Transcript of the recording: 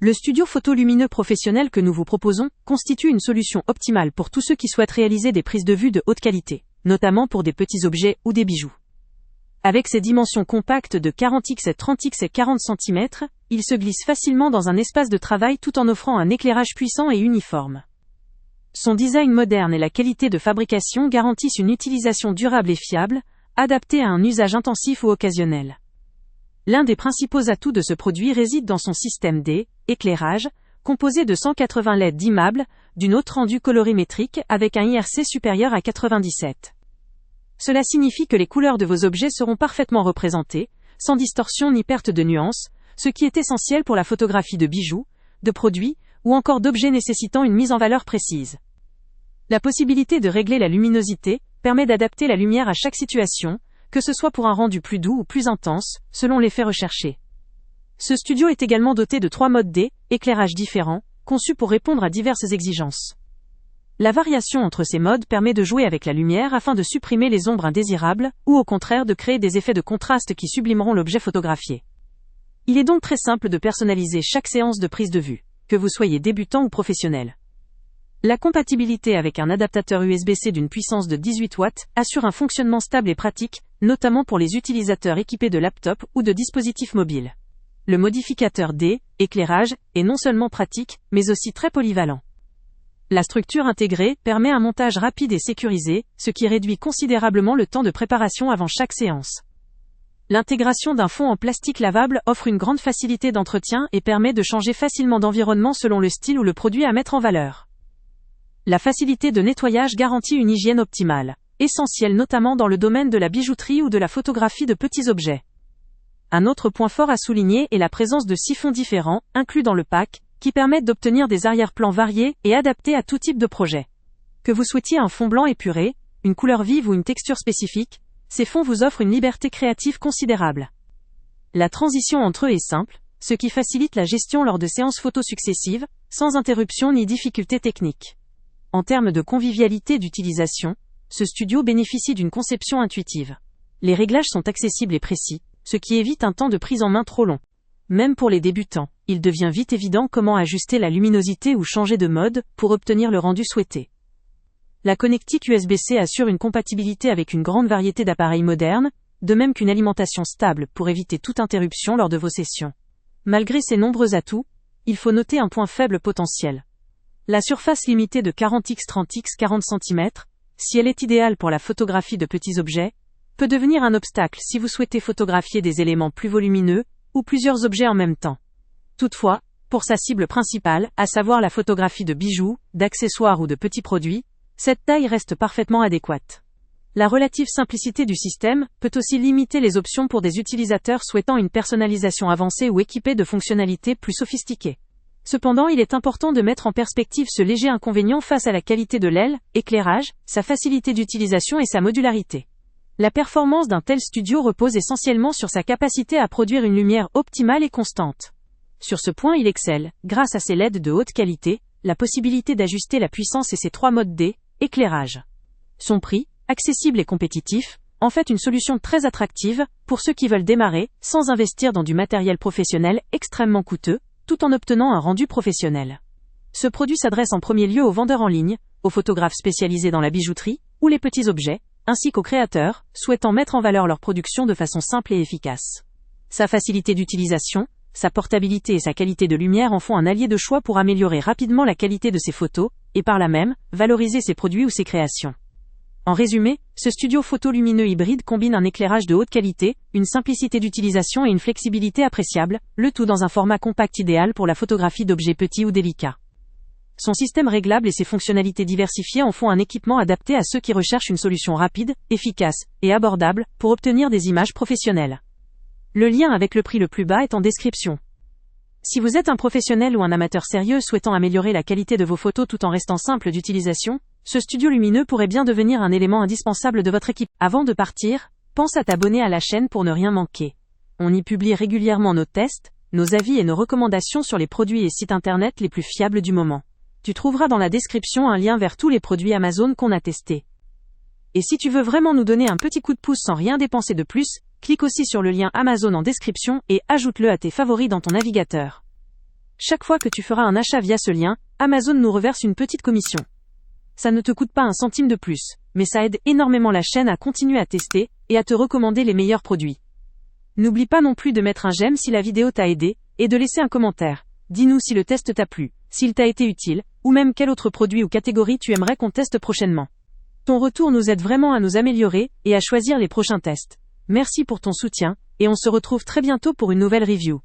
Le studio photo lumineux professionnel que nous vous proposons constitue une solution optimale pour tous ceux qui souhaitent réaliser des prises de vue de haute qualité, notamment pour des petits objets ou des bijoux. Avec ses dimensions compactes de 40x et 30x et 40 cm, il se glisse facilement dans un espace de travail tout en offrant un éclairage puissant et uniforme. Son design moderne et la qualité de fabrication garantissent une utilisation durable et fiable, adaptée à un usage intensif ou occasionnel. L'un des principaux atouts de ce produit réside dans son système d'éclairage, composé de 180 LED dimmables, d'une haute rendue colorimétrique avec un IRC supérieur à 97. Cela signifie que les couleurs de vos objets seront parfaitement représentées, sans distorsion ni perte de nuances, ce qui est essentiel pour la photographie de bijoux, de produits, ou encore d'objets nécessitant une mise en valeur précise. La possibilité de régler la luminosité permet d'adapter la lumière à chaque situation, que ce soit pour un rendu plus doux ou plus intense, selon l'effet recherché. Ce studio est également doté de 3 modes d'éclairage différents, conçus pour répondre à diverses exigences. La variation entre ces modes permet de jouer avec la lumière afin de supprimer les ombres indésirables, ou au contraire de créer des effets de contraste qui sublimeront l'objet photographié. Il est donc très simple de personnaliser chaque séance de prise de vue, que vous soyez débutant ou professionnel. La compatibilité avec un adaptateur USB-C d'une puissance de 18 watts assure un fonctionnement stable et pratique, notamment pour les utilisateurs équipés de laptops ou de dispositifs mobiles. Le modificateur d'éclairage est non seulement pratique, mais aussi très polyvalent. La structure intégrée permet un montage rapide et sécurisé, ce qui réduit considérablement le temps de préparation avant chaque séance. L'intégration d'un fond en plastique lavable offre une grande facilité d'entretien et permet de changer facilement d'environnement selon le style ou le produit à mettre en valeur. La facilité de nettoyage garantit une hygiène optimale, essentielle notamment dans le domaine de la bijouterie ou de la photographie de petits objets. Un autre point fort à souligner est la présence de 6 fonds différents, inclus dans le pack, qui permettent d'obtenir des arrière-plans variés et adaptés à tout type de projet. Que vous souhaitiez un fond blanc épuré, une couleur vive ou une texture spécifique, ces fonds vous offrent une liberté créative considérable. La transition entre eux est simple, ce qui facilite la gestion lors de séances photos successives, sans interruption ni difficulté technique. En termes de convivialité d'utilisation, ce studio bénéficie d'une conception intuitive. Les réglages sont accessibles et précis, ce qui évite un temps de prise en main trop long. Même pour les débutants, il devient vite évident comment ajuster la luminosité ou changer de mode pour obtenir le rendu souhaité. La connectique USB-C assure une compatibilité avec une grande variété d'appareils modernes, de même qu'une alimentation stable pour éviter toute interruption lors de vos sessions. Malgré ces nombreux atouts, il faut noter un point faible potentiel. La surface limitée de 40x/30x 40 cm, si elle est idéale pour la photographie de petits objets, peut devenir un obstacle si vous souhaitez photographier des éléments plus volumineux ou plusieurs objets en même temps. Toutefois, pour sa cible principale, à savoir la photographie de bijoux, d'accessoires ou de petits produits, cette taille reste parfaitement adéquate. La relative simplicité du système peut aussi limiter les options pour des utilisateurs souhaitant une personnalisation avancée ou équipés de fonctionnalités plus sophistiquées. Cependant, il est important de mettre en perspective ce léger inconvénient face à la qualité de l'éclairage, sa facilité d'utilisation et sa modularité. La performance d'un tel studio repose essentiellement sur sa capacité à produire une lumière optimale et constante. Sur ce point, il excelle, grâce à ses LED de haute qualité, la possibilité d'ajuster la puissance et ses 3 modes d'éclairage. Son prix, accessible et compétitif, en fait une solution très attractive pour ceux qui veulent démarrer sans investir dans du matériel professionnel extrêmement coûteux, tout en obtenant un rendu professionnel. Ce produit s'adresse en premier lieu aux vendeurs en ligne, aux photographes spécialisés dans la bijouterie ou les petits objets, ainsi qu'aux créateurs souhaitant mettre en valeur leur production de façon simple et efficace. Sa facilité d'utilisation, sa portabilité et sa qualité de lumière en font un allié de choix pour améliorer rapidement la qualité de ses photos, et par là même, valoriser ses produits ou ses créations. En résumé, ce studio photo lumineux hybride combine un éclairage de haute qualité, une simplicité d'utilisation et une flexibilité appréciable, le tout dans un format compact idéal pour la photographie d'objets petits ou délicats. Son système réglable et ses fonctionnalités diversifiées en font un équipement adapté à ceux qui recherchent une solution rapide, efficace et abordable pour obtenir des images professionnelles. Le lien avec le prix le plus bas est en description. Si vous êtes un professionnel ou un amateur sérieux souhaitant améliorer la qualité de vos photos tout en restant simple d'utilisation, ce studio lumineux pourrait bien devenir un élément indispensable de votre équipe. Avant de partir, pense à t'abonner à la chaîne pour ne rien manquer. On y publie régulièrement nos tests, nos avis et nos recommandations sur les produits et sites internet les plus fiables du moment. Tu trouveras dans la description un lien vers tous les produits Amazon qu'on a testés. Et si tu veux vraiment nous donner un petit coup de pouce sans rien dépenser de plus, clique aussi sur le lien Amazon en description et ajoute-le à tes favoris dans ton navigateur. Chaque fois que tu feras un achat via ce lien, Amazon nous reverse une petite commission. Ça ne te coûte pas un centime de plus, mais ça aide énormément la chaîne à continuer à tester et à te recommander les meilleurs produits. N'oublie pas non plus de mettre un j'aime si la vidéo t'a aidé et de laisser un commentaire. Dis-nous si le test t'a plu, s'il t'a été utile, ou même quel autre produit ou catégorie tu aimerais qu'on teste prochainement. Ton retour nous aide vraiment à nous améliorer et à choisir les prochains tests. Merci pour ton soutien, et on se retrouve très bientôt pour une nouvelle review.